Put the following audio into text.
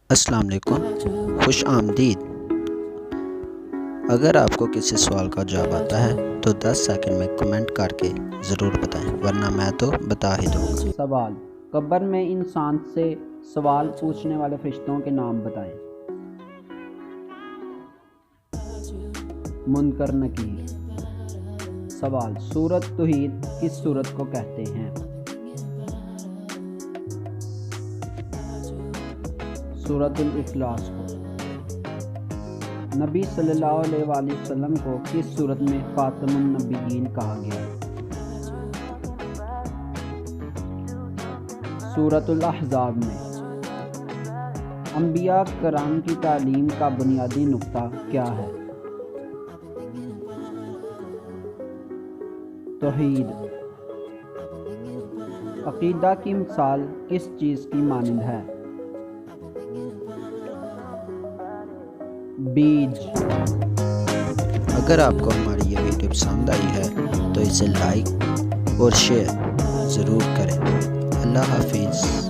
السلام علیکم، خوش آمدید۔ اگر آپ کو کسی سوال کا جواب آتا ہے تو 10 سیکنڈ میں کمنٹ کر کے ضرور بتائیں، ورنہ میں تو بتا ہی دوں گا۔ سوال: قبر میں انسان سے سوال پوچھنے والے فرشتوں کے نام بتائیں۔ منکر نکیر۔ سوال: سورۃ توحید کس سورت کو کہتے ہیں؟ سورۃ الاخلاص کو۔ نبی صلی اللہ علیہ وآلہ وسلم کو کس سورت میں خاتم النبیین کہا گیا؟ سورۃ الاحزاب میں۔ انبیاء کرام کی تعلیم کا بنیادی نقطہ کیا ہے؟ توحید۔ عقیدہ کی مثال کس چیز کی مانند ہے؟ بیج۔ اگر آپ کو ہماری یہ ویڈیو پسند آئی ہے تو اسے لائک اور شیئر ضرور کریں۔ اللہ حافظ۔